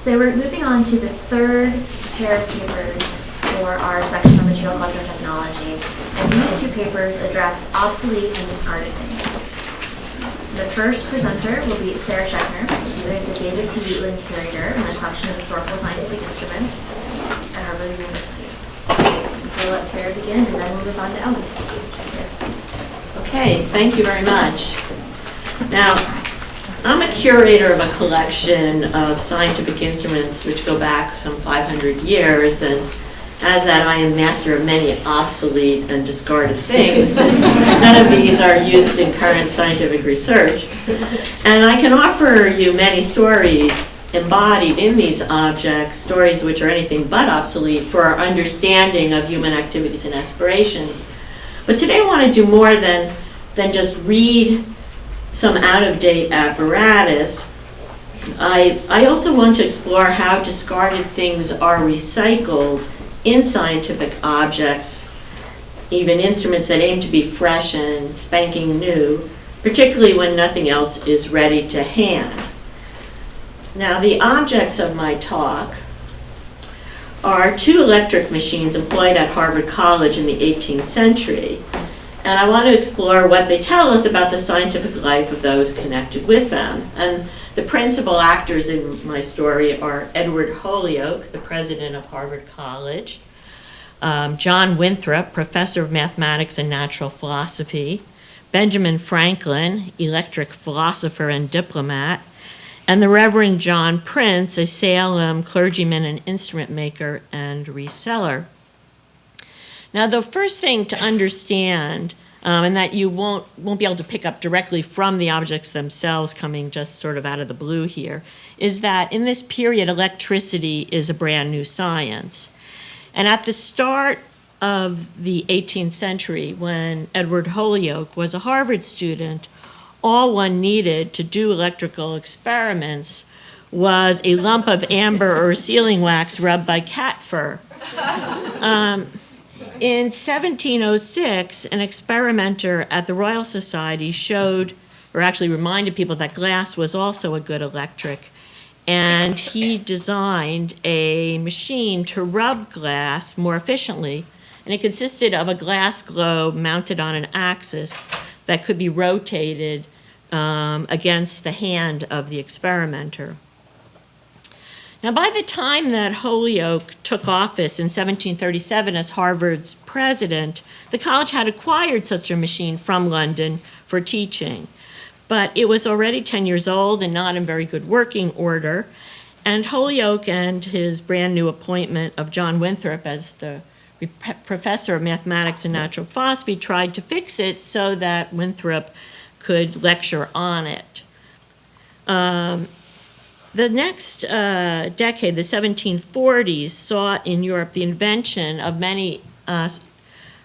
So we're moving on to the third pair of papers for our section on material culture and technology. And these two papers address obsolete and discarded things. The first presenter will be Sara Schechner, who is the David P. Utland Curator in the Collection of Historical Scientific Instruments at Harvard University. So let Sara begin, and then we'll move on to Ellie. Okay, thank you very much. Now, I'm a curator of a collection of scientific instruments which go back some 500 years, and as that I am master of many obsolete and discarded things, since none of these are used in current scientific research. And I can offer you many stories embodied in these objects, stories which are anything but obsolete for our understanding of human activities and aspirations. But today I want to do more than just read some out-of-date apparatus. I also want to explore how discarded things are recycled in scientific objects, even instruments that aim to be fresh and spanking new, particularly when nothing else is ready to hand. Now, the objects of my talk are two electric machines employed at Harvard College in the 18th century. And I want to explore what they tell us about the scientific life of those connected with them. And the principal actors in my story are Edward Holyoake, the president of Harvard College, John Winthrop, professor of mathematics and natural philosophy, Benjamin Franklin, electric philosopher and diplomat, and the Reverend John Prince, a Salem clergyman and instrument maker and reseller. Now, the first thing to understand, and that you won't be able to pick up directly from the objects themselves coming just sort of out of the blue here, is that in this period, electricity is a brand new science. And at the start of the 18th century, when Edward Holyoake was a Harvard student, all one needed to do electrical experiments was a lump of amber or sealing wax rubbed by cat fur. In 1706, an experimenter at the Royal Society showed, or actually reminded people, that glass was also a good electric. And he designed a machine to rub glass more efficiently. And it consisted of a glass globe mounted on an axis that could be rotated against the hand of the experimenter. Now, by the time that Holyoake took office in 1737 as Harvard's president, the college had acquired such a machine from London for teaching. But it was already 10 years old and not in very good working order. And Holyoake and his brand new appointment of John Winthrop as the professor of mathematics and natural philosophy tried to fix it so that Winthrop could lecture on it. The next decade, the 1740s, saw in Europe the invention of many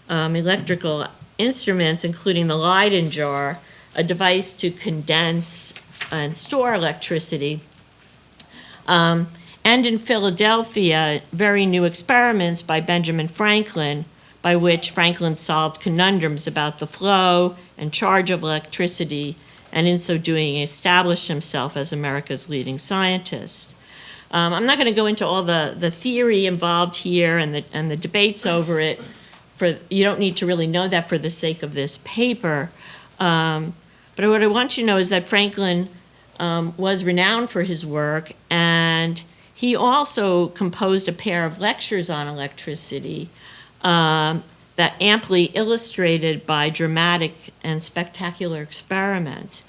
electrical instruments, including the Leyden jar, a device to condense and store electricity. And in Philadelphia, very new experiments by Benjamin Franklin, by which Franklin solved conundrums about the flow and charge of electricity, and in so doing established himself as America's leading scientist. I'm not going to go into all the theory involved here and the debates over it. You don't need to really know that for the sake of this paper. But what I want you to know is that Franklin was renowned for his work, and he also composed a pair of lectures on electricity that amply illustrated by dramatic and spectacular experiments,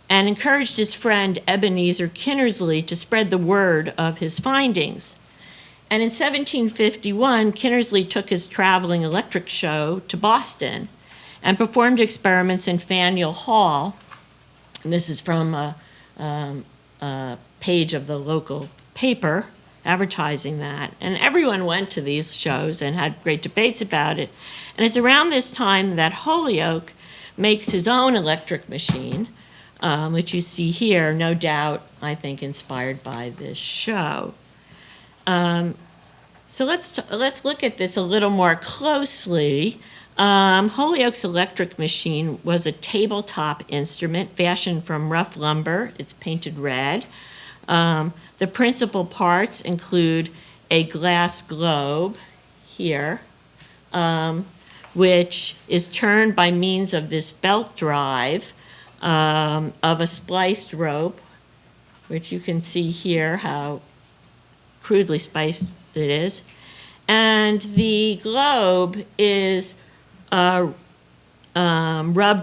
and encouraged his friend Ebenezer Kinnersley to spread the word of his findings. And in 1751, Kinnersley took his traveling electric show to Boston and performed experiments in Faneuil Hall. And this is from a page of the local paper advertising that. And everyone went to these shows and had great debates about it. And it's around this time that Holyoake makes his own electric machine, which you see here, no doubt, I think, inspired by this show. So let's look at this a little more closely. Holyoake's electric machine was a tabletop instrument fashioned from rough lumber. It's painted red. The principal parts include a glass globe here, which is turned by means of this belt drive of a spliced rope, which you can see here how crudely spiced it is. And the globe is rubbed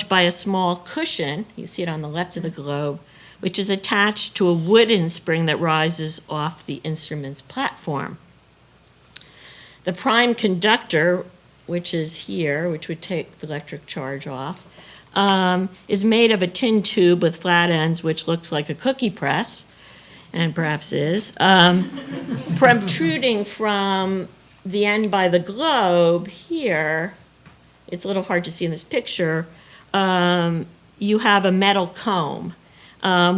by a small cushion, you see it on the left of the globe, which is attached to a wooden spring that rises off the instrument's platform. The prime conductor, which is here, which would take the electric charge off, is made of a tin tube with flat ends, which looks like a cookie press, and perhaps is. Protruding from the end by the globe here, it's a little hard to see in this picture, you have a metal comb,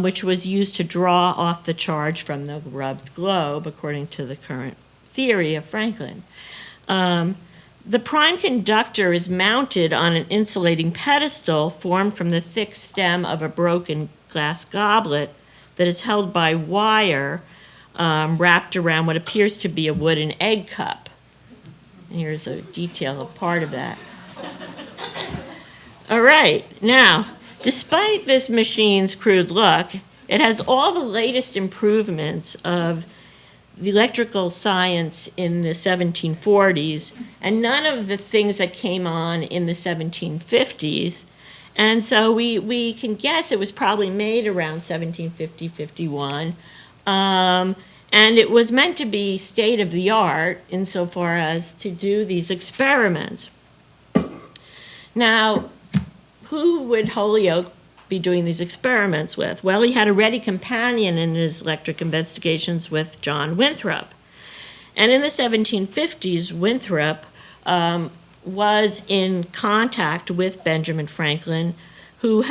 which was used to draw off the charge from the rubbed globe, according to the current theory of Franklin. The prime conductor is mounted on an insulating pedestal formed from the thick stem of a broken glass goblet that is held by wire wrapped around what appears to be a wooden egg cup. And here's a detail of part of that. All right, now, despite this machine's crude look, it has all the latest improvements of the electrical science in the 1740s, and none of the things that came on in the 1750s. And so we can guess it was probably made around 1750-51. And it was meant to be state of the art insofar as to do these experiments. Now, who would Holyoake be doing these experiments with? Well, he had a ready companion in his electric investigations with John Winthrop. And in the 1750s, Winthrop was in contact with Benjamin Franklin, who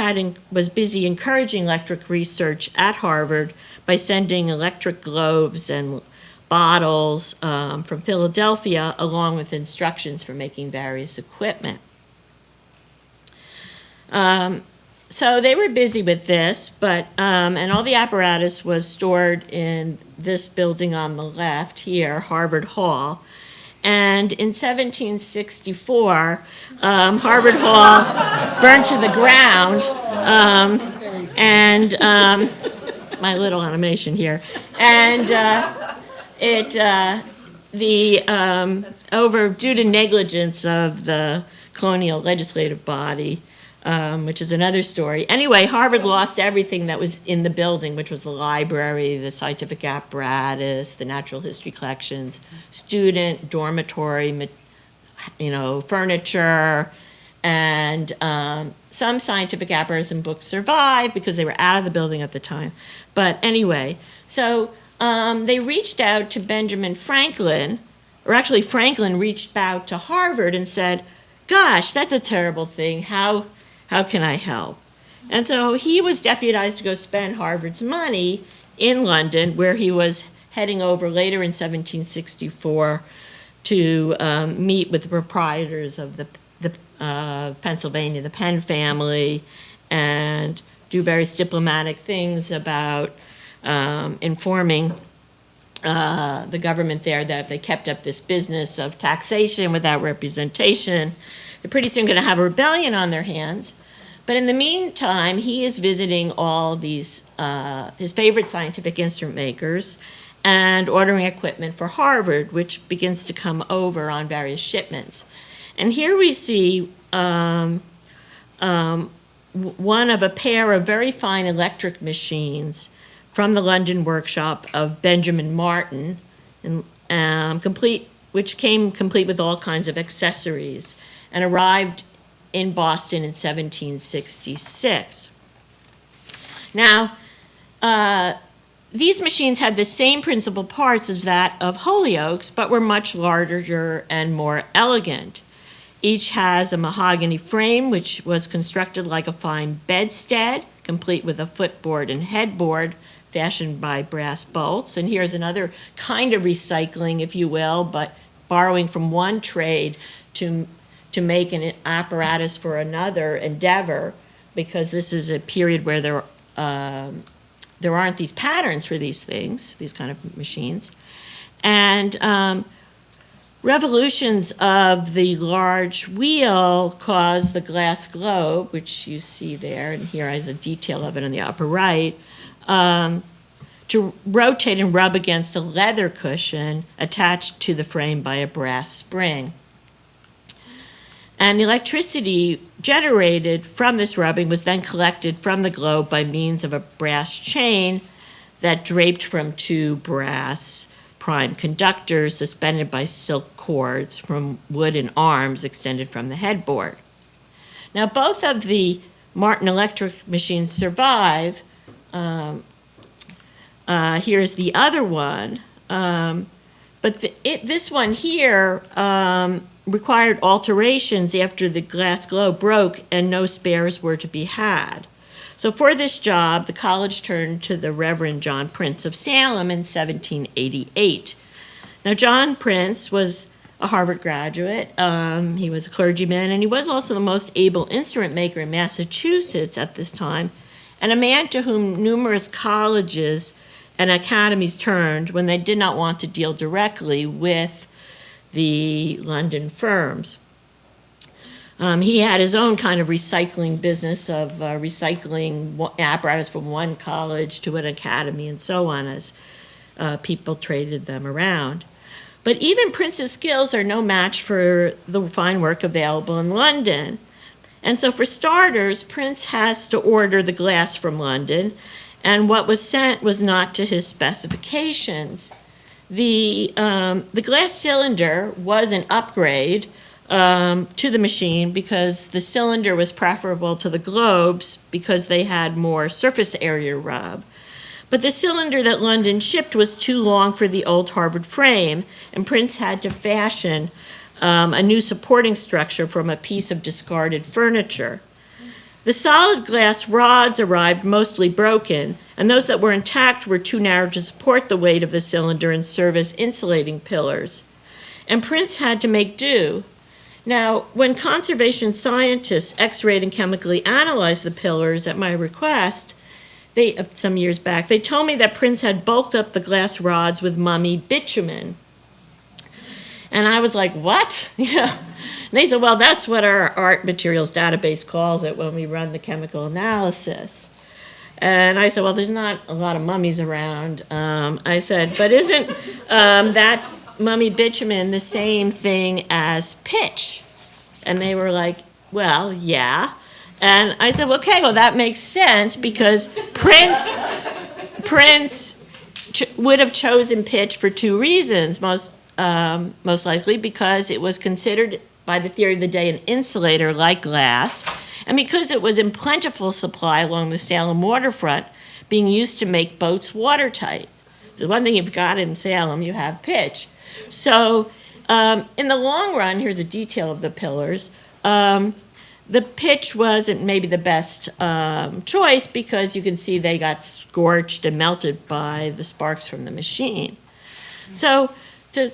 was busy encouraging electric research at Harvard by sending electric globes and bottles from Philadelphia, along with instructions for making various equipment. So they were busy with this, but and all the apparatus was stored in this building on the left here, Harvard Hall. And in 1764, Harvard Hall burned to the ground, and my little animation here, and due to negligence of the colonial legislative body, which is another story. Anyway, Harvard lost everything that was in the building, which was the library, the scientific apparatus, the natural history collections, student dormitory, furniture, and some scientific apparatus and books survived because they were out of the building at the time. But anyway, so they reached out to Benjamin Franklin, or actually Franklin reached out to Harvard and said, "Gosh, that's a terrible thing. How can I help?" And so he was deputized to go spend Harvard's money in London, where he was heading over later in 1764 to meet with the proprietors of the Pennsylvania, the Penn family, and do various diplomatic things about informing the government there that if they kept up this business of taxation without representation, they're pretty soon going to have a rebellion on their hands. But in the meantime, he is visiting all these, his favorite scientific instrument makers, and ordering equipment for Harvard, which begins to come over on various shipments. And here we see one of a pair of very fine electric machines from the London workshop of Benjamin Martin, which came complete with all kinds of accessories, and arrived in Boston in 1766. Now, these machines had the same principal parts as that of Holyoake's, but were much larger and more elegant. Each has a mahogany frame, which was constructed like a fine bedstead, complete with a footboard and headboard fashioned by brass bolts. And here's another kind of recycling, if you will, but borrowing from one trade to make an apparatus for another endeavor, because this is a period where there there aren't these patterns for these things, these kind of machines. And revolutions of the large wheel cause the glass globe, which you see there, and here is a detail of it in the upper right, to rotate and rub against a leather cushion attached to the frame by a brass spring. And the electricity generated from this rubbing was then collected from the globe by means of a brass chain that draped from two brass prime conductors suspended by silk cords from wooden arms extended from the headboard. Now, both of the Martin electric machines survive. Here's the other one. But this one here required alterations after the glass globe broke and no spares were to be had. So for this job, the college turned to the Reverend John Prince of Salem in 1788. Now, John Prince was a Harvard graduate. He was a clergyman, and he was also the most able instrument maker in Massachusetts at this time, and a man to whom numerous colleges and academies turned when they did not want to deal directly with the London firms. He had his own kind of recycling business of recycling apparatus from one college to an academy and so on as people traded them around. But even Prince's skills are no match for the fine work available in London. And so for starters, Prince has to order the glass from London, and what was sent was not to his specifications. The glass cylinder was an upgrade to the machine because the cylinder was preferable to the globes because they had more surface area rub. But the cylinder that London shipped was too long for the old Harvard frame, and Prince had to fashion a new supporting structure from a piece of discarded furniture. The solid glass rods arrived mostly broken, and those that were intact were too narrow to support the weight of the cylinder and serve as insulating pillars. And Prince had to make do. Now, when conservation scientists x-rayed and chemically analyzed the pillars at my request, some years back, they told me that Prince had bulked up the glass rods with mummy bitumen. And I was like, what? And they said, well, that's what our art materials database calls it when we run the chemical analysis. And I said, well, there's not a lot of mummies around. I said, but isn't that mummy bitumen the same thing as pitch? And they were like, well, yeah. And I said, okay, well, that makes sense because Prince would have chosen pitch for two reasons, most likely because it was considered by the theory of the day an insulator like glass, and because it was in plentiful supply along the Salem waterfront, being used to make boats watertight. The one thing you've got in Salem, you have pitch. So in the long run, here's a detail of the pillars. The pitch wasn't maybe the best choice because you can see they got scorched and melted by the sparks from the machine. So to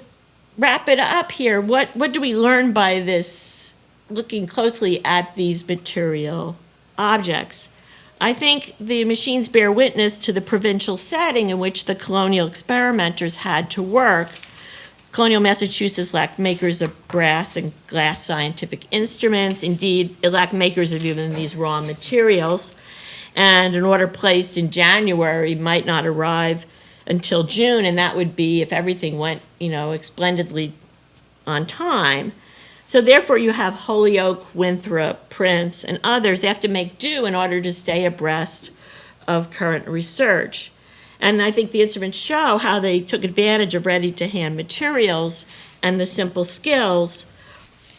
wrap it up here, what do we learn by this, looking closely at these material objects? I think the machines bear witness to the provincial setting in which the colonial experimenters had to work. Colonial Massachusetts lacked makers of brass and glass scientific instruments. Indeed, it lacked makers of even these raw materials. And an order placed in January might not arrive until June, and that would be if everything went, splendidly on time. So therefore, you have Holyoke, Winthrop, Prince, and others. They have to make do in order to stay abreast of current research. And I think the instruments show how they took advantage of ready-to-hand materials and the simple skills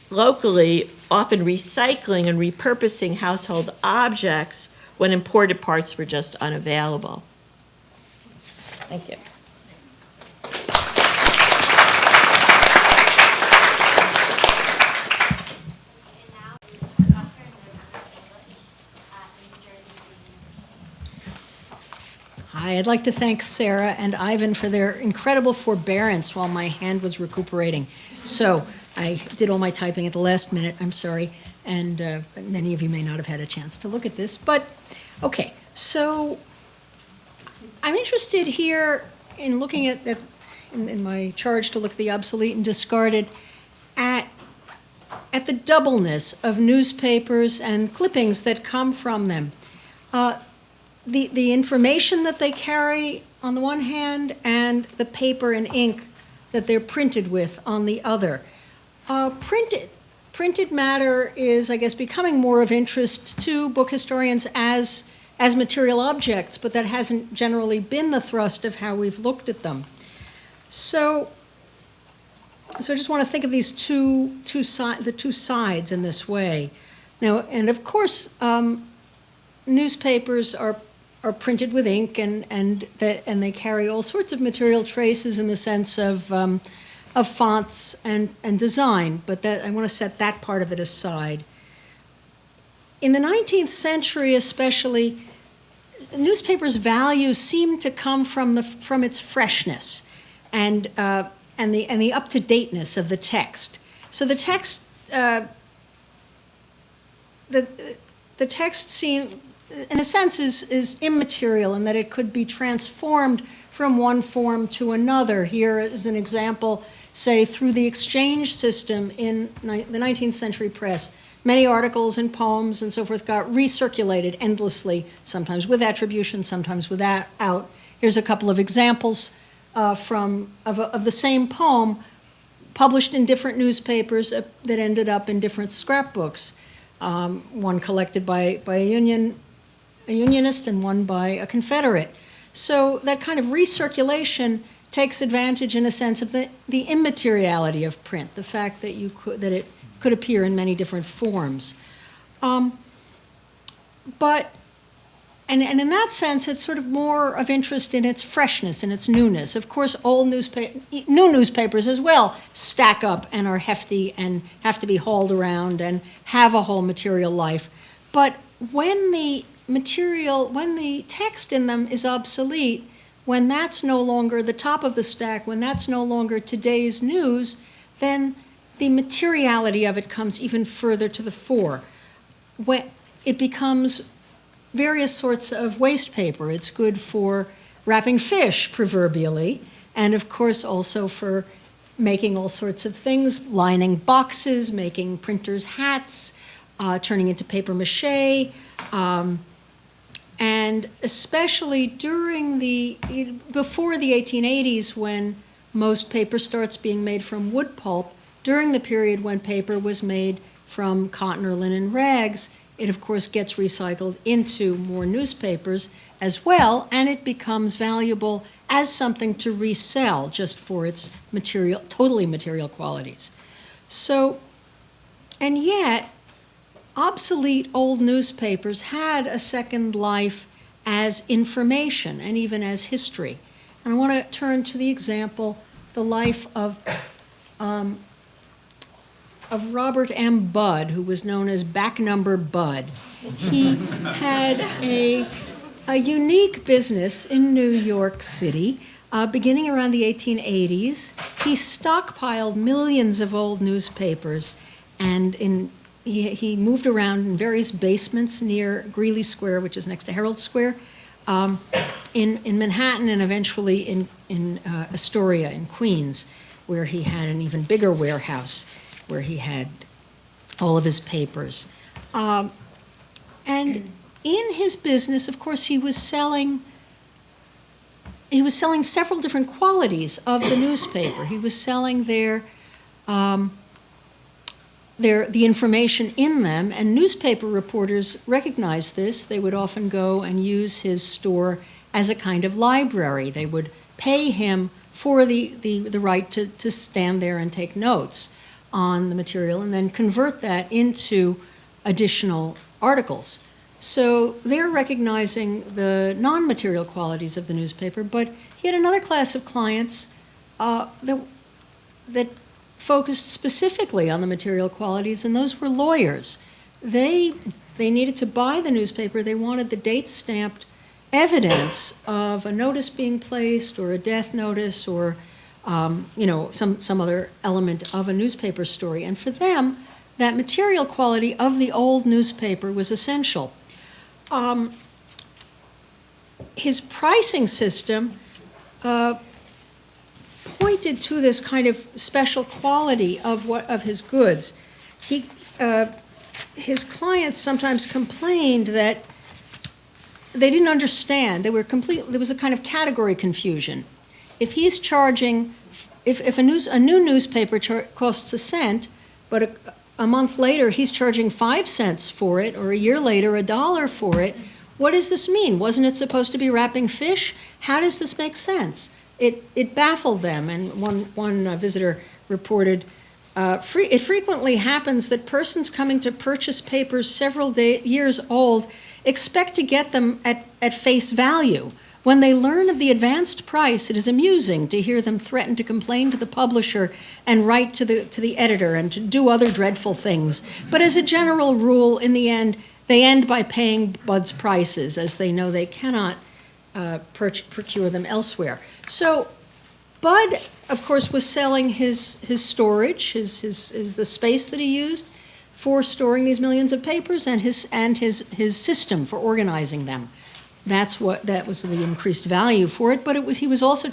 locally, often recycling and repurposing household objects when imported parts were just unavailable. Thank you. Hi, I'd like to thank Sara and Ivan for their incredible forbearance while my hand was recuperating. So I did all my typing at the last minute, I'm sorry, and many of you may not have had a chance to look at this. But, okay, so I'm interested here in looking in my charge to look at the obsolete and discarded, at the doubleness of newspapers and clippings that come from them. The information that they carry on the one hand, and the paper and ink that they're printed with on the other. Printed matter is, I guess, becoming more of interest to book historians as material objects, but that hasn't generally been the thrust of how we've looked at them. So I just want to think of these the two sides in this way. Now, and of course, newspapers are printed with ink, and they carry all sorts of material traces in the sense of fonts and design. But I want to set that part of it aside. In the 19th century, especially, newspapers' value seemed to come from its freshness and the up-to-dateness of the text. So the text the text seemed, in a sense, is immaterial in that it could be transformed from one form to another. Here is an example, say, through the exchange system in the 19th century press. Many articles and poems and so forth got recirculated endlessly, sometimes with attribution, sometimes without. Here's a couple of examples of the same poem published in different newspapers that ended up in different scrapbooks. One collected by a Unionist and one by a Confederate. So that kind of recirculation takes advantage, in a sense, of the immateriality of print, the fact that it could appear in many different forms. But in that sense, it's sort of more of interest in its freshness and its newness. Of course, new newspapers as well stack up and are hefty and have to be hauled around and have a whole material life. But when the text in them is obsolete, when that's no longer the top of the stack, when that's no longer today's news, then the materiality of it comes even further to the fore. When it becomes various sorts of waste paper. It's good for wrapping fish, proverbially, and of course also for making all sorts of things, lining boxes, making printers' hats, turning into paper mache, and especially before the 1880s, when most paper starts being made from wood pulp, during the period when paper was made from cotton or linen rags, it of course gets recycled into more newspapers as well, and it becomes valuable as something to resell just for its totally material qualities. So, and yet, obsolete old newspapers had a second life as information and even as history. And I want to turn to the example, the life of Robert M. Budd, who was known as Back Number Budd. He had a unique business in New York City. Beginning around the 1880s, he stockpiled millions of old newspapers, and he moved around in various basements near Greeley Square, which is next to Herald Square, in Manhattan, and eventually in Astoria in Queens, where he had an even bigger warehouse where he had all of his papers. And in his business, of course, he was selling several different qualities of the newspaper. He was selling the information in them, and newspaper reporters recognized this. They would often go and use his store as a kind of library. They would pay him for the right to stand there and take notes on the material and then convert that into additional articles. So they're recognizing the non-material qualities of the newspaper, but he had another class of clients that focused specifically on the material qualities, and those were lawyers. They needed to buy the newspaper. They wanted the date-stamped evidence of a notice being placed or a death notice or some other element of a newspaper story. And for them, that material quality of the old newspaper was essential. his pricing system pointed to this kind of special quality of his goods. His clients sometimes complained that they didn't understand. There was a kind of category confusion. If he's charging, if a new newspaper costs a cent, but a month later he's charging 5 cents for it, or a year later $1 for it, what does this mean? Wasn't it supposed to be wrapping fish? How does this make sense? It baffled them, and one visitor reported, it frequently happens that persons coming to purchase papers several years old expect to get them at face value. When they learn of the advanced price, it is amusing to hear them threaten to complain to the publisher and write to the editor and to do other dreadful things. But as a general rule, in the end, they end by paying Bud's prices, as they know they cannot procure them elsewhere. So Bud, of course, was selling his storage, the space that he used for storing these millions of papers, and his system for organizing them. That was the increased value for it. But he was also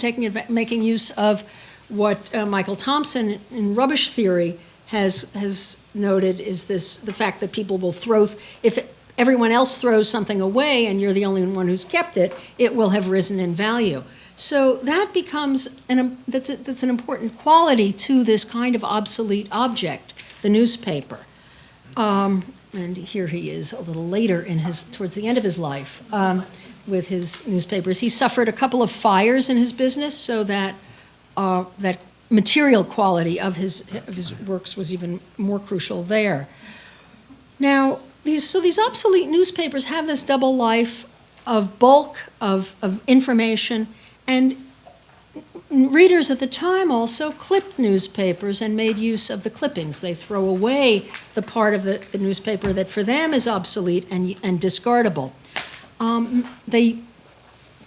making use of what Michael Thompson in rubbish theory has noted is the fact that people will if everyone else throws something away and you're the only one who's kept it, it will have risen in value. So that becomes that's an important quality to this kind of obsolete object, the newspaper. And here he is a little later towards the end of his life with his newspapers. He suffered a couple of fires in his business, so that that material quality of his works was even more crucial there. Now, these obsolete newspapers have this double life of bulk, of information, and readers at the time also clipped newspapers and made use of the clippings. They throw away the part of the newspaper that for them is obsolete and discardable. They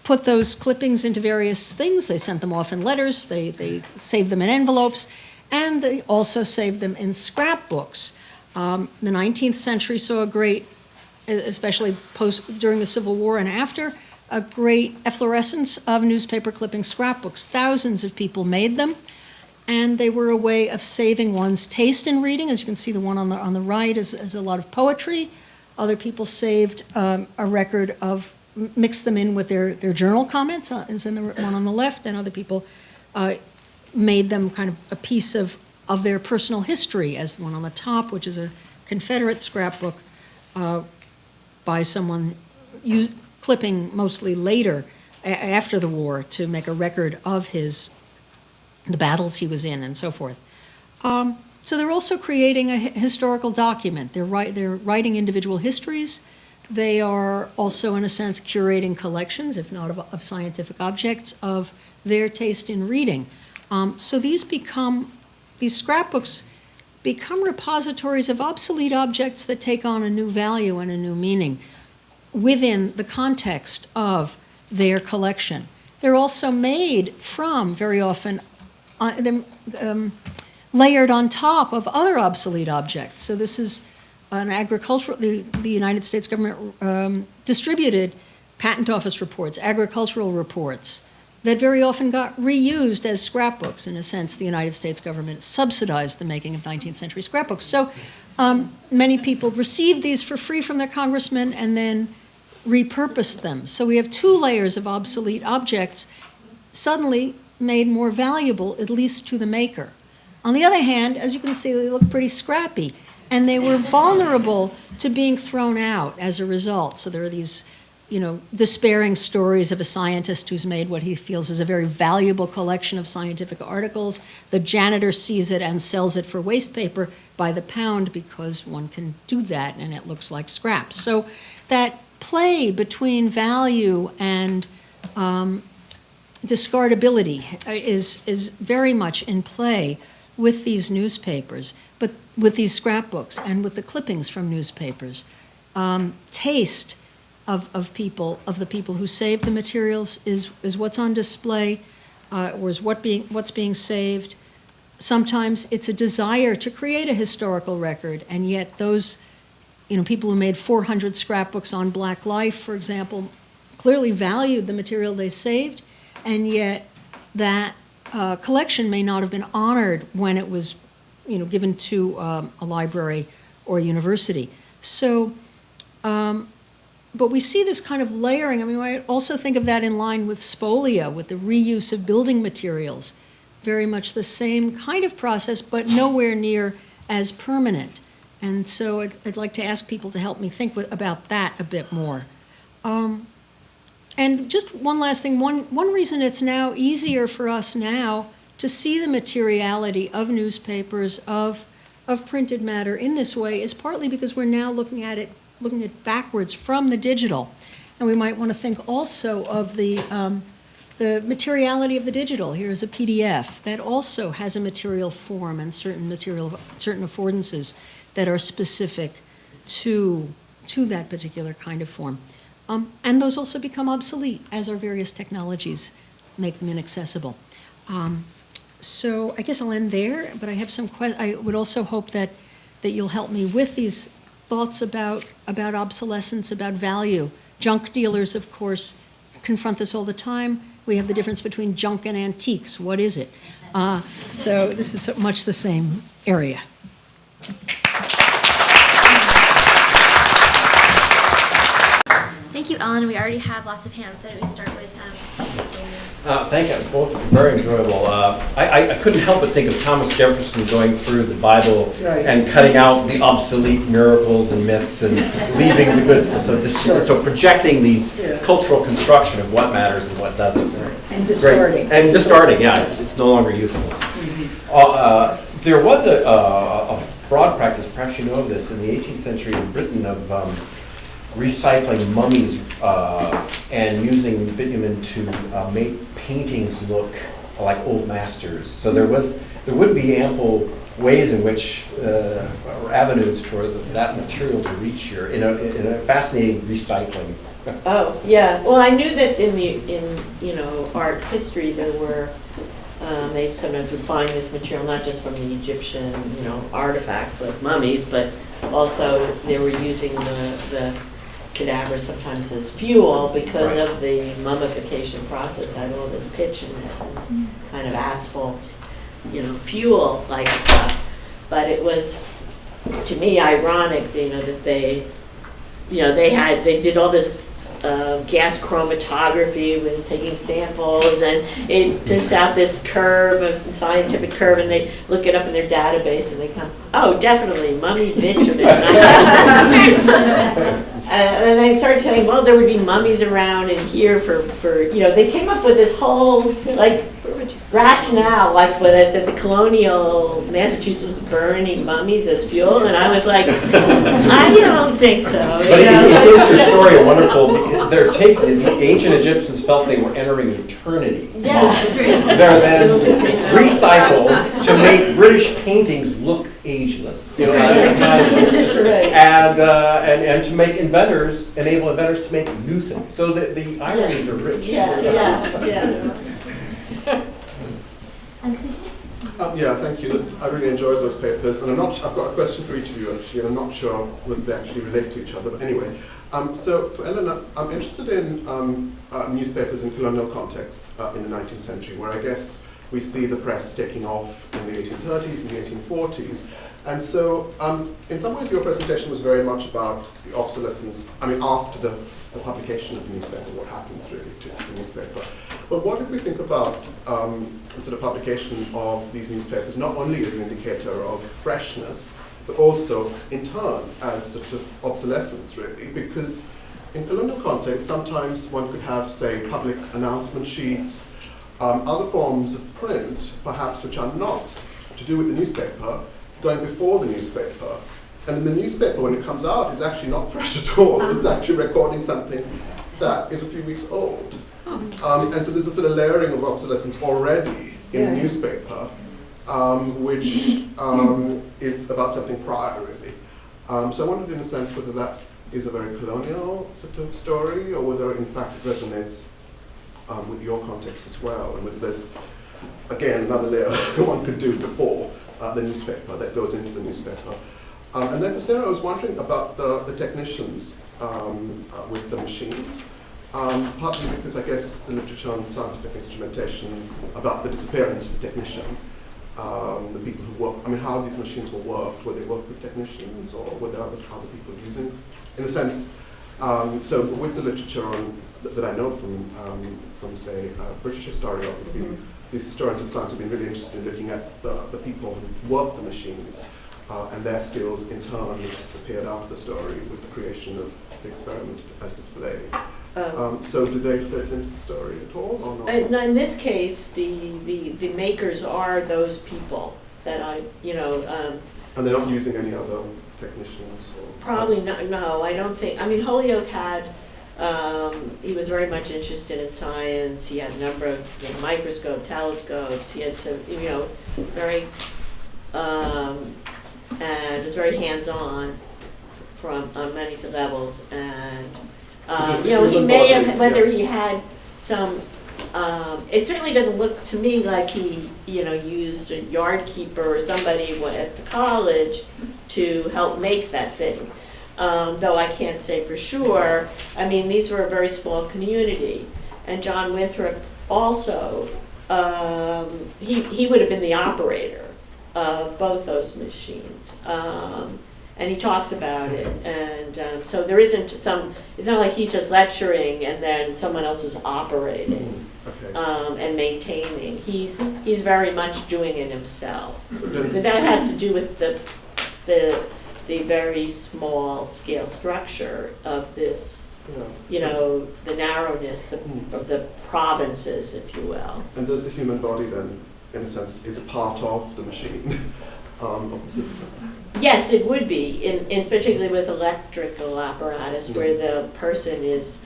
put those clippings into various things. They sent them off in letters. They saved them in envelopes, and they also saved them in scrapbooks. The 19th century saw a great, especially during the Civil War and after, a great efflorescence of newspaper clipping scrapbooks. Thousands of people made them, and they were a way of saving one's taste in reading. As you can see, the one on the right is a lot of poetry. Other people saved a record of, mixed them in with their journal comments, as in the one on the left, and other people made them kind of a piece of their personal history, as the one on the top, which is a Confederate scrapbook by someone clipping mostly later, after the war, to make a record of the battles he was in and so forth. So they're also creating a historical document. They're writing individual histories. They are also, in a sense, curating collections, if not of scientific objects, of their taste in reading. So these scrapbooks become repositories of obsolete objects that take on a new value and a new meaning within the context of their collection. They're also made from, very often, layered on top of other obsolete objects. So this is an the United States government distributed patent office reports, agricultural reports, that very often got reused as scrapbooks. In a sense, the United States government subsidized the making of 19th century scrapbooks. So many people received these for free from their congressmen and then repurposed them. So we have two layers of obsolete objects suddenly made more valuable, at least to the maker. On the other hand, as you can see, they look pretty scrappy, and they were vulnerable to being thrown out as a result. So there are these, despairing stories of a scientist who's made what he feels is a very valuable collection of scientific articles. The janitor sees it and sells it for waste paper by the pound because one can do that and it looks like scraps. So that play between value and discardability is very much in play with these newspapers, but with these scrapbooks and with the clippings from newspapers. Taste of the people who saved the materials is what's on display, or is what's being saved. Sometimes it's a desire to create a historical record, and yet those people who made 400 scrapbooks on Black life, for example, clearly valued the material they saved, and yet that collection may not have been honored when it was, given to a library or a university. So, but we see this kind of layering. I mean, I also think of that in line with spolia, with the reuse of building materials. Very much the same kind of process, but nowhere near as permanent. And so I'd like to ask people to help me think about that a bit more. And just one last thing, one reason it's now easier for us now to see the materiality of newspapers, of printed matter in this way is partly because we're now looking at it backwards from the digital. And we might want to think also of the materiality of the digital. Here is a PDF that also has a material form and certain affordances that are specific to that particular kind of form. And those also become obsolete as our various technologies make them inaccessible. So I guess I'll end there, but I have some I would also hope that you'll help me with these thoughts about obsolescence, about value. Junk dealers, of course, confront this all the time. We have the difference between junk and antiques. What is it? So this is much the same area. Thank you, Ellen. We already have lots of hands, so we start with Thank you. It's both very enjoyable. I couldn't help but think of Thomas Jefferson going through the Bible and cutting out the obsolete miracles and myths and leaving the good stuff. So projecting these cultural construction of what matters and what doesn't. And discarding. Great. And discarding, yeah. It's no longer useful. Mm-hmm. There was a broad practice, perhaps you know of this, in the 18th century in Britain of recycling mummies and using bitumen to make paintings look like old masters. So there would be ample ways in which or avenues for that material to reach here in a fascinating recycling. Oh, yeah. Well, I knew that in art history there were they sometimes would find this material not just from the Egyptian artifacts like mummies, but also they were using the cadavers sometimes as fuel because of the mummification process. Had all this pitch in it and kind of asphalt, fuel like stuff. But it was, to me, ironic, that they did all this gas chromatography with taking samples, and it dished out this curve, a scientific curve, and they look it up in their database and they come, oh, definitely, mummy bitumen. And they started telling, well, there would be mummies around in here for they came up with this whole, rationale, that the colonial Massachusetts was burning mummies as fuel, and I was like, I don't think so. But it gives your story a wonderful, the ancient Egyptians felt they were entering eternity. Yeah. They're then recycled to make British paintings look ageless, timeless, and to make enable inventors to make new things. So the ironies are rich. Yeah. Yeah, thank you. I really enjoyed those papers, and I've got a question for each of you actually, and I'm not sure whether they actually relate to each other, but anyway. So for Eleanor, I'm interested in newspapers in colonial contexts in the 19th century, where I guess we see the press taking off in the 1830s and the 1840s. And so in some ways your presentation was very much about the obsolescence, after the publication of the newspaper, what happens really to the newspaper. But what if we think about the sort of publication of these newspapers not only as an indicator of freshness, but also in turn as sort of obsolescence really, because in colonial context sometimes one could have, say, public announcement sheets, other forms of print, perhaps which are not to do with the newspaper, going before the newspaper. And then the newspaper, when it comes out, is actually not fresh at all. It's actually recording something that is a few weeks old. And so there's a sort of layering of obsolescence already in the newspaper, which is about something prior, really. So I wondered, in a sense, whether that is a very colonial sort of story, or whether, in fact, it resonates with your context as well, and whether there's, again, another layer one could do before the newspaper that goes into the newspaper. And then for Sarah, I was wondering about the technicians with the machines. partly because I guess the literature on scientific instrumentation about the disappearance of the technician, the people who work, I mean, how these machines were worked, were they worked with technicians or were there other people using, in a sense, so with the literature on, that I know from say, British historiography, these historians of science have been really interested in looking at the people who worked the machines and their skills in turn disappeared out of the story with the creation of the experiment as displayed. So do they fit into the story at all or not? No, in this case, the makers are those people that and they're not using any other technicians? Or probably not, no, I don't think, I mean, Holyoake had, he was very much interested in science, he had a number of microscope, telescopes, he had some, very, and was very hands-on on many levels, and he may have, whether he had some, it certainly doesn't look to me like he, used a yard keeper or somebody at the college to help make that thing. Though I can't say for sure. I mean, these were a very small community. And John Winthrop also, he would have been the operator of both those machines. And he talks about it, and so there isn't it's not like he's just lecturing and then someone else is operating and maintaining. He's very much doing it himself. But that has to do with the very small scale structure of this, the narrowness of the provinces, if you will. And does the human body then, in a sense, is a part of the machine, of the system? Yes, it would be, in particularly with electrical apparatus, where the person is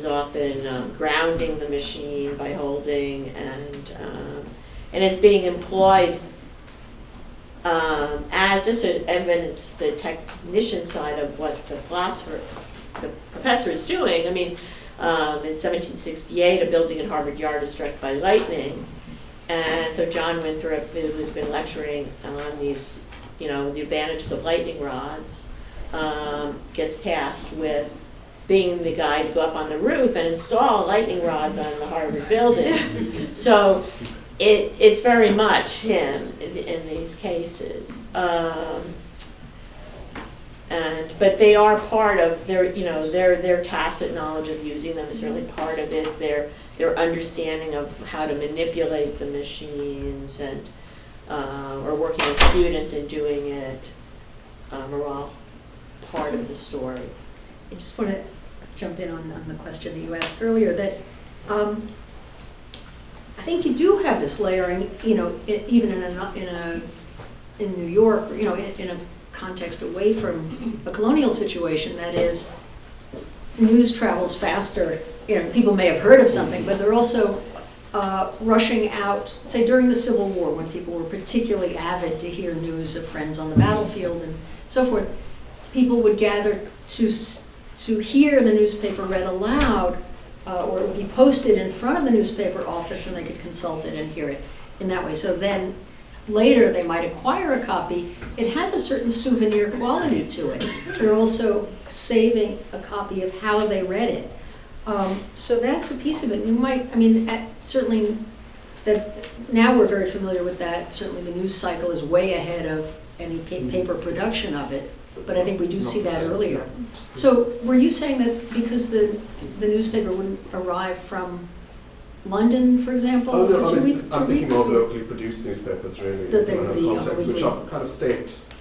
often grounding the machine by holding, and is being employed as just evidence the technician side of what the professor is doing. I mean, in 1768, a building in Harvard Yard is struck by lightning, and so John Winthrop, who has been lecturing on these, the advantages of lightning rods, gets tasked with being the guy to go up on the roof and install lightning rods on the Harvard buildings. So it's very much him in these cases. But they are part of their tacit knowledge of using them is certainly part of it. Their understanding of how to manipulate the machines and or working with students and doing it are all part of the story. I just want to jump in on the question that you asked earlier, that I think you do have this layering, even in New York, in a context away from a colonial situation, that is, news travels faster. People may have heard of something, but they're also rushing out, say during the Civil War, when people were particularly avid to hear news of friends on the battlefield and so forth, people would gather to hear the newspaper read aloud, or it would be posted in front of the newspaper office, and they could consult it and hear it in that way. So then later they might acquire a copy. It has a certain souvenir quality to it. They're also saving a copy of how they read it. So that's a piece of it. You might, certainly that now we're very familiar with that. Certainly the news cycle is way ahead of any paper production of it, but I think we do see that earlier. So were you saying that because the newspaper wouldn't arrive from London, for example, for 2 weeks? I'm thinking more locally produced newspapers, really, that they would be which are kind of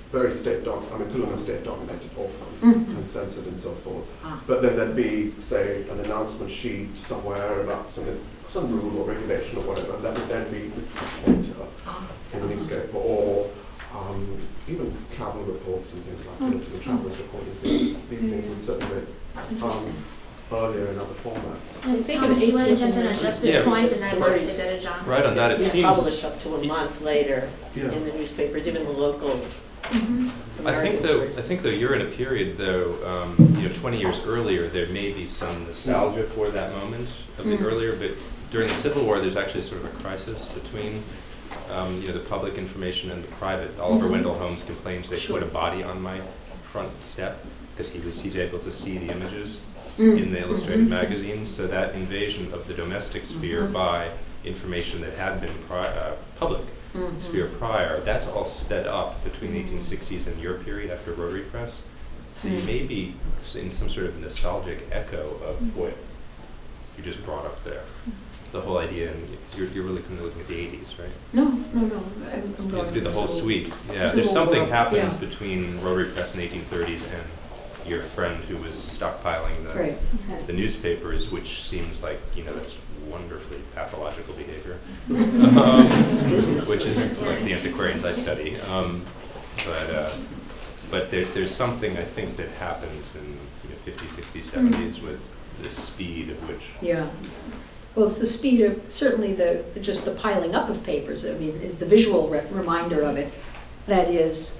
very Kulina state dominated often, and censored and so forth. But then there'd be, say, an announcement sheet somewhere about some rule or regulation or whatever, that would then be in the newspaper, or even travel reports and things like this, and travelers reporting things. These things would certainly earlier in other formats. I think Tom, in do you want to 18 jump in on just this point, and then we'll go to John? Right on that, it seems. Published up to a month later in the newspapers, even the local. I think though you're in a period though, 20 years earlier, there may be some nostalgia for that moment a bit earlier, but during the Civil War, there's actually sort of a crisis between the public information and the private. Oliver Wendell Holmes complains they put a body on my front step because he's able to see the images. in the illustrated magazines. So that invasion of the domestic sphere by information that had been public sphere prior, that's all sped up between the 1860s and your period after rotary press. So you may be in some sort of nostalgic echo of what you just brought up there. The whole idea, and you're really kind of looking at the 80s, right? No, I'm going The whole suite. Yeah, Civil there's something War, happens yeah. between rotary press in the 1830s and your friend who was stockpiling Right. the newspapers, which seems like, that's wonderfully pathological behavior. It's his business. Which is like the antiquarians I study. But there's something I think that happens in 50s, 60s, 70s with the speed of which. Yeah. Well, it's the speed of, certainly just the piling up of papers, I mean, is the visual reminder of it. That is,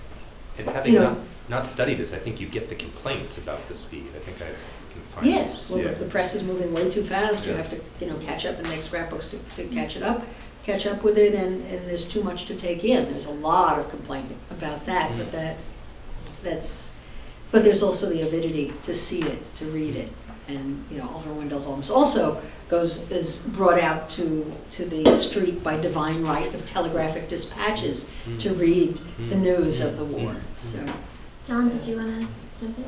And having not studied this, I think you get the complaints about the speed. I think I can find yes, well, yeah. the press is moving way too fast. You Yeah. have to, catch up and make scrapbooks to catch up with it, and there's too much to take in. There's a lot of complaining about that, but there's also the avidity to see it, to read it. And, Oliver Wendell Holmes also is brought out to the street by divine right of telegraphic dispatches to read the news of the war. So, John, did you want to jump in?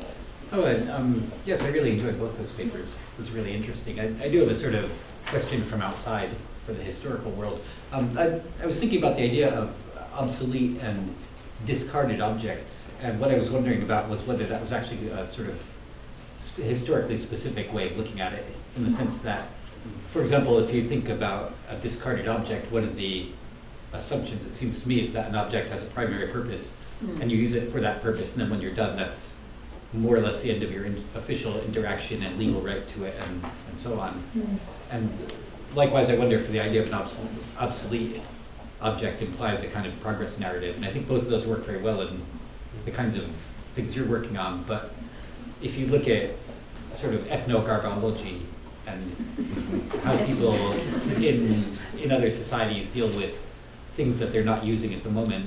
Oh, and yes, I really enjoyed both those papers. It was really interesting. I do have a sort of question from outside for the historical world. I was thinking about the idea of obsolete and discarded objects, and what I was wondering about was whether that was actually a sort of historically specific way of looking at it, in the sense that, for example, if you think about a discarded object, one of the assumptions, it seems to me, is that an object has a primary purpose, and you use it for that purpose, and then when you're done, that's more or less the end of your official interaction and legal right to it, and so on. And likewise, I wonder if the idea of an obsolete object implies a kind of progress narrative, and I think both of those work very well in the kinds of things you're working on. But if you look at sort of ethnogarbology and how people in other societies deal with things that they're not using at the moment,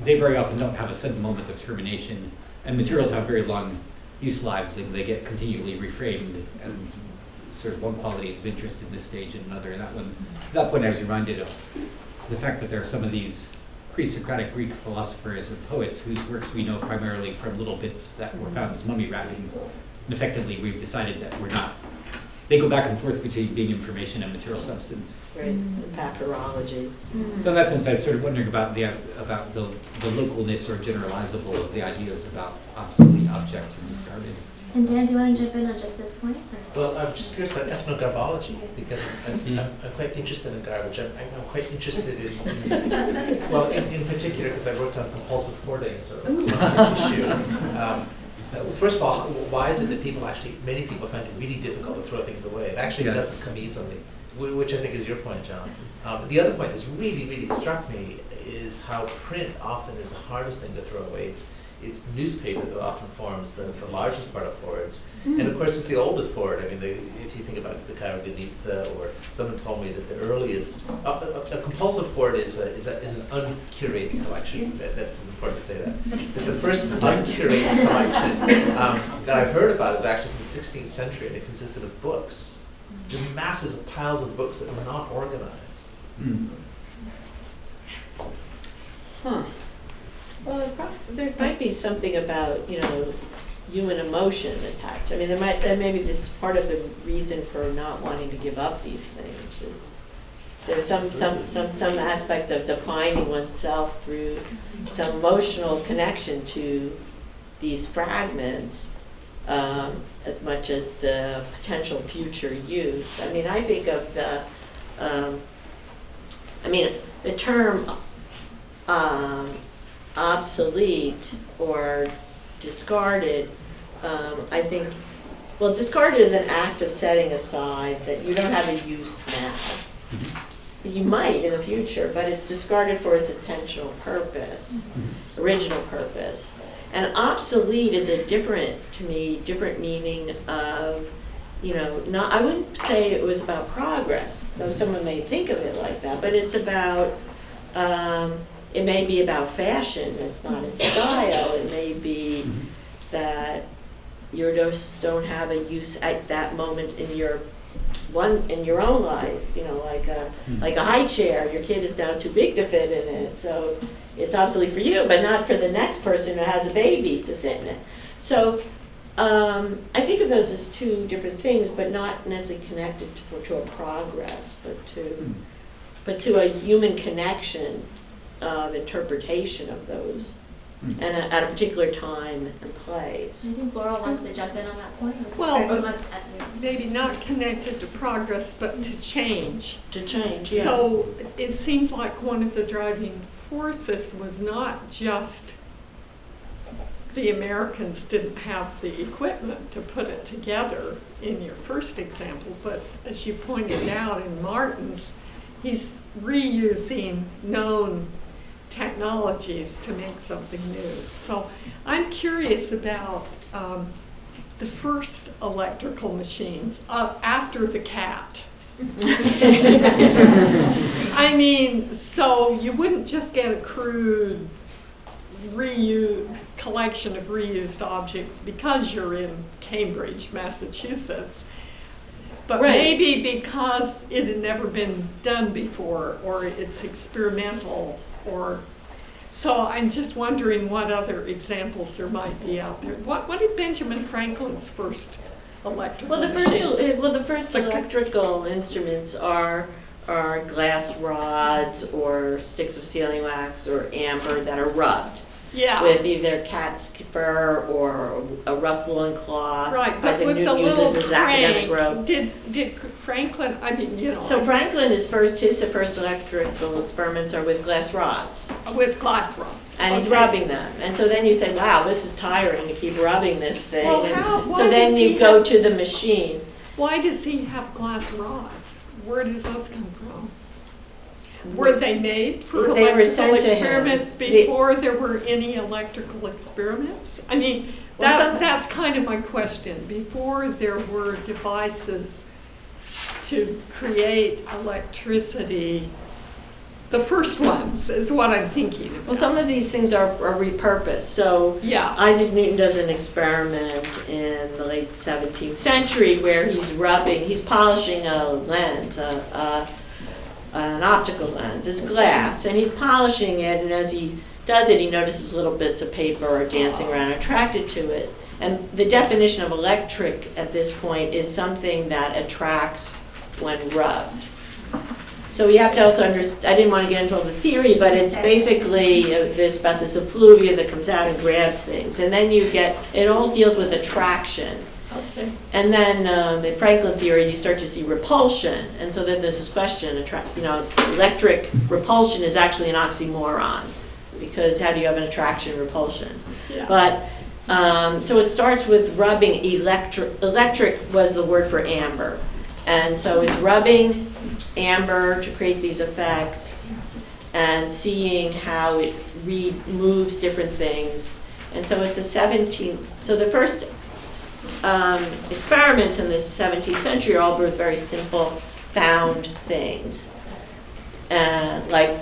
they very often don't have a sudden moment of termination, and materials have very long use lives, and they get continually reframed, and sort of one quality is of interest in this stage and another. And at that point I was reminded of the fact that there are some of these pre-Socratic Greek philosophers and poets whose works we know primarily from little bits that were found as mummy wrappings. And effectively we've decided that they go back and forth between being information and material substance. Right, the papyrology. So in that sense, I was sort of wondering about the localness or generalizable of the ideas about obsolete objects and discarded. And Dan, do you want to jump in on just this point? Well, I'm just curious about ethnogarbology, because I'm quite interested in garbage. I'm quite interested in this. Well, in particular, because I worked on compulsive hoarding, so this issue. First of all, why is it that many people find it really difficult to throw things away? It actually doesn't come easily, which I think is your point, John. The other point that's really, really struck me is how print often is the hardest thing to throw away. It's newspaper that often forms the largest part of hoards. And of course, it's the oldest hoard. I mean, if you think about the Karaganitsa, or someone told me that the earliest, a compulsive hoard is an uncurated collection. That's important to say that. But the first uncurated collection that I've heard about is actually from the 16th century, and it consisted of books. Just masses of piles of books that were not organized. Huh. Well, there might be something about, human emotion attached. I mean, that may be this part of the reason for not wanting to give up these things. Is there's some aspect of defining oneself through some emotional connection to these fragments, as much as the potential future use. I mean, I think of the term obsolete or discarded, I think, discarded is an act of setting aside that you don't have a use now. You might in the future, but it's discarded for its intentional purpose, original purpose. And obsolete is a different meaning of, I wouldn't say it was about progress, though someone may think of it like that, but it's about, it may be about fashion, it's not in style. It may be that you just don't have a use at that moment in your own life, like a high chair, your kid is now too big to fit in it, so it's obsolete for you, but not for the next person who has a baby to sit in it. So I think of those as two different things, but not necessarily connected to a progress, but to a human connection of interpretation of those, and at a particular time and place. I think Laurel wants to jump in on that point. Well, Unless, maybe not connected to progress, but to change. To change, yeah. So it seemed like one of the driving forces was not just the Americans didn't have the equipment to put it together in your first example, but as you pointed out in Martin's, he's reusing known technologies to make something new. So I'm curious about the first electrical machines after the cat. I mean, so you wouldn't just get a crude collection of reused objects because you're in Cambridge, Massachusetts, but right. Maybe because it had never been done before, or it's experimental, or so I'm just wondering what other examples there might be out there. What did Benjamin Franklin's first electrical machine? The first electrical instruments are glass rods or sticks of sealing wax or amber that are rubbed. Yeah. With either cat's fur or a rough woolen cloth. Right, but Isaac with Newton the uses little his academic rope. crank, did Franklin, I mean, So Franklin his first electrical experiments are with glass rods. With glass rods. And he's rubbing them. And so then you say, wow, this is tiring to keep rubbing this thing. Well, And why so then does you he go have- to the machine. Why does he have glass rods? Where did those come from? Were they made for They were electrical sent to him. experiments before there were any electrical experiments? I mean, that's kind of my question. Before there were devices to create electricity, the first ones is what I'm thinking about. Well, some of these things are repurposed. So Yeah. Isaac Newton does an experiment in the late 17th century where he's polishing a lens, an optical lens. It's glass, and he's polishing it, and as he does it, he notices little bits of paper are dancing around, attracted to it. And the definition of electric at this point is something that attracts when rubbed. So we have to also understand, I didn't want to get into all the theory, but it's basically this effluvia that comes out and grabs things. And then it all deals with attraction. Okay. And then in Franklin's era, you start to see repulsion. And so then there's this question, electric repulsion is actually an oxymoron. Because how do you have an attraction and repulsion? Yeah. But, so it starts with rubbing electric was the word for amber. And so it's rubbing amber to create these effects and seeing how it moves different things. And so it's so the first experiments in the 17th century are all with very simple found things. Like,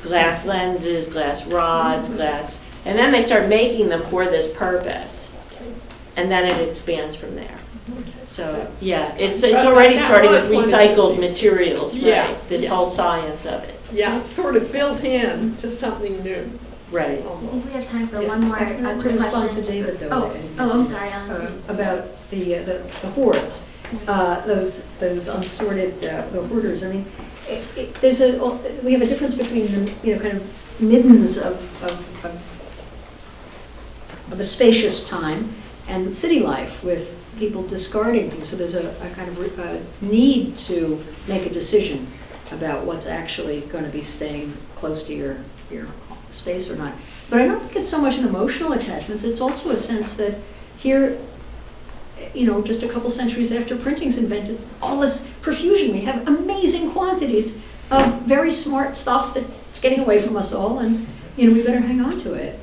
glass lenses, glass rods, and then they start making them for this purpose. And then it expands from there. So, yeah, it's already starting with recycled materials, right? Yeah, This whole science of it. Yeah, it's sort of built in to something new. Right. I think we have time for one more I want to quick respond question. to David, though. I'm sorry, Ellen, please. About the hoards, those unsorted, the hoarders. I mean, we have a difference between the kind of middens of a spacious time and city life with people discarding things. So there's a kind of a need to make a decision about what's actually going to be staying close to your space or not. But I don't think it's so much an emotional attachment. It's also a sense that here, just a couple centuries after printing's invented, all this profusion, we have amazing quantities of very smart stuff that's getting away from us all, and we better hang on to it.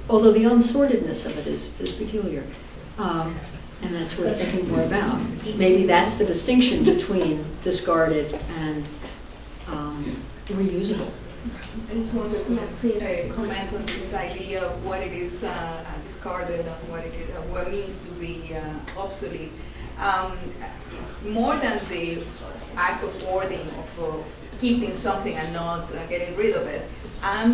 Although the unsortedness of it is peculiar. And that's worth thinking more about. Maybe that's the distinction between discarded and reusable. I just wanted to Yeah, please. comment on this idea of what it is discarded and what it is, what it means to be obsolete. More than the act of hoarding, of keeping something and not getting rid of it, I'm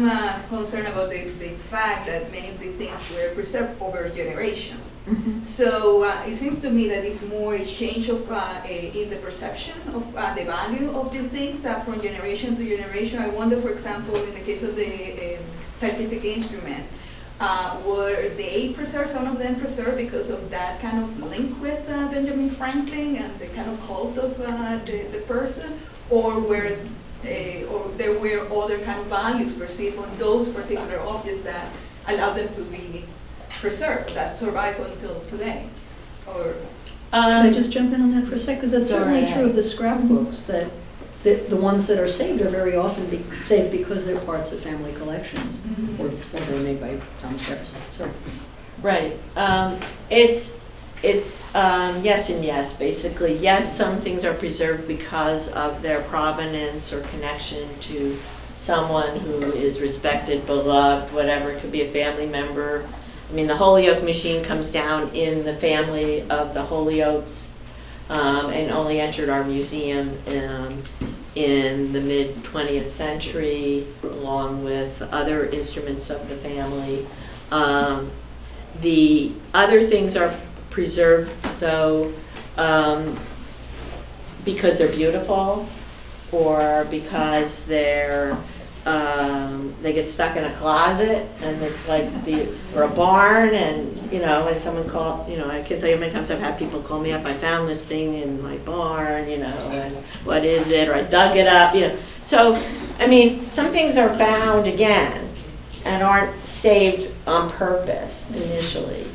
concerned about the fact that many of the things were preserved over generations. So it seems to me that it's more a change of in the perception of the value of the things from generation to generation. I wonder, for example, in the case of the scientific instrument, were they preserved, some of them preserved because of that kind of link with Benjamin Franklin and the kind of cult of the person, or were or there were other kind of values perceived on those particular objects that allowed them to be preserved, that survive until today? Or Can I just jump in on that for a sec? Because that's Go certainly ahead. true of the scrapbooks, that the ones that are saved are very often saved because they're parts of family collections, or they were made by Thomas Jefferson. Sorry. Right. It's yes and yes, basically. Yes, some things are preserved because of their provenance or connection to someone who is respected, beloved, whatever. It could be a family member. I mean, the Holyoke machine comes down in the family of the Holyokes and only entered our museum in the mid-20th century, along with other instruments of the family. The other things are preserved, though, because they're beautiful, or because they get stuck in a closet, and it's like or a barn, and and someone called, I can't tell you how many times I've had people call me up. I found this thing in my barn, and what is it? Or I dug it up, So, I mean, some things are found again and aren't saved on purpose initially.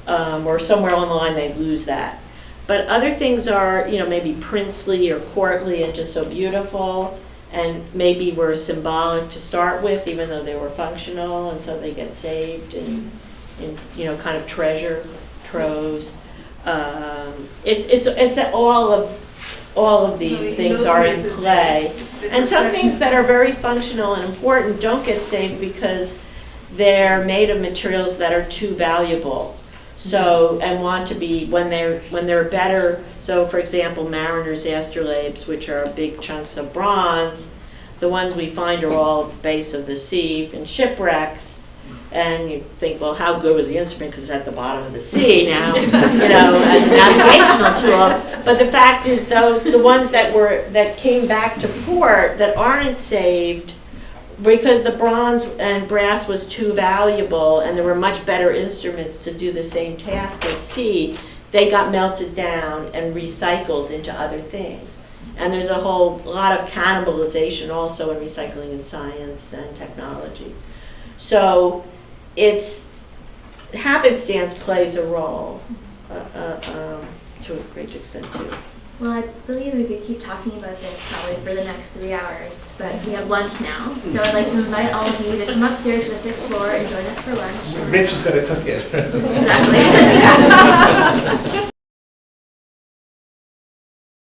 Or somewhere along the line they lose that. But other things are, maybe princely or courtly and just so beautiful, and maybe were symbolic to start with, even though they were functional, and so they get saved in kind of treasure troves. It's all of these things are in play, and some things that are very functional and important don't get saved because they're made of materials that are too valuable. So, and want to be, when they're better, so for example, mariners' astrolabes, which are big chunks of bronze, the ones we find are all at the base of the sea in shipwrecks, and you think, well, how good was the instrument because it's at the bottom of the sea now, as a navigational tool. But the fact is, the ones that came back to port that aren't saved, because the bronze and brass was too valuable and there were much better instruments to do the same task at sea, they got melted down and recycled into other things. And there's a whole lot of cannibalization also in recycling in science and technology. So happenstance plays a role to a great extent too. Well, I believe we could keep talking about this probably for the next 3 hours, but we have lunch now. So I'd like to invite all of you to come upstairs to the 6th floor and join us for lunch. Rich is going to cook it. Exactly.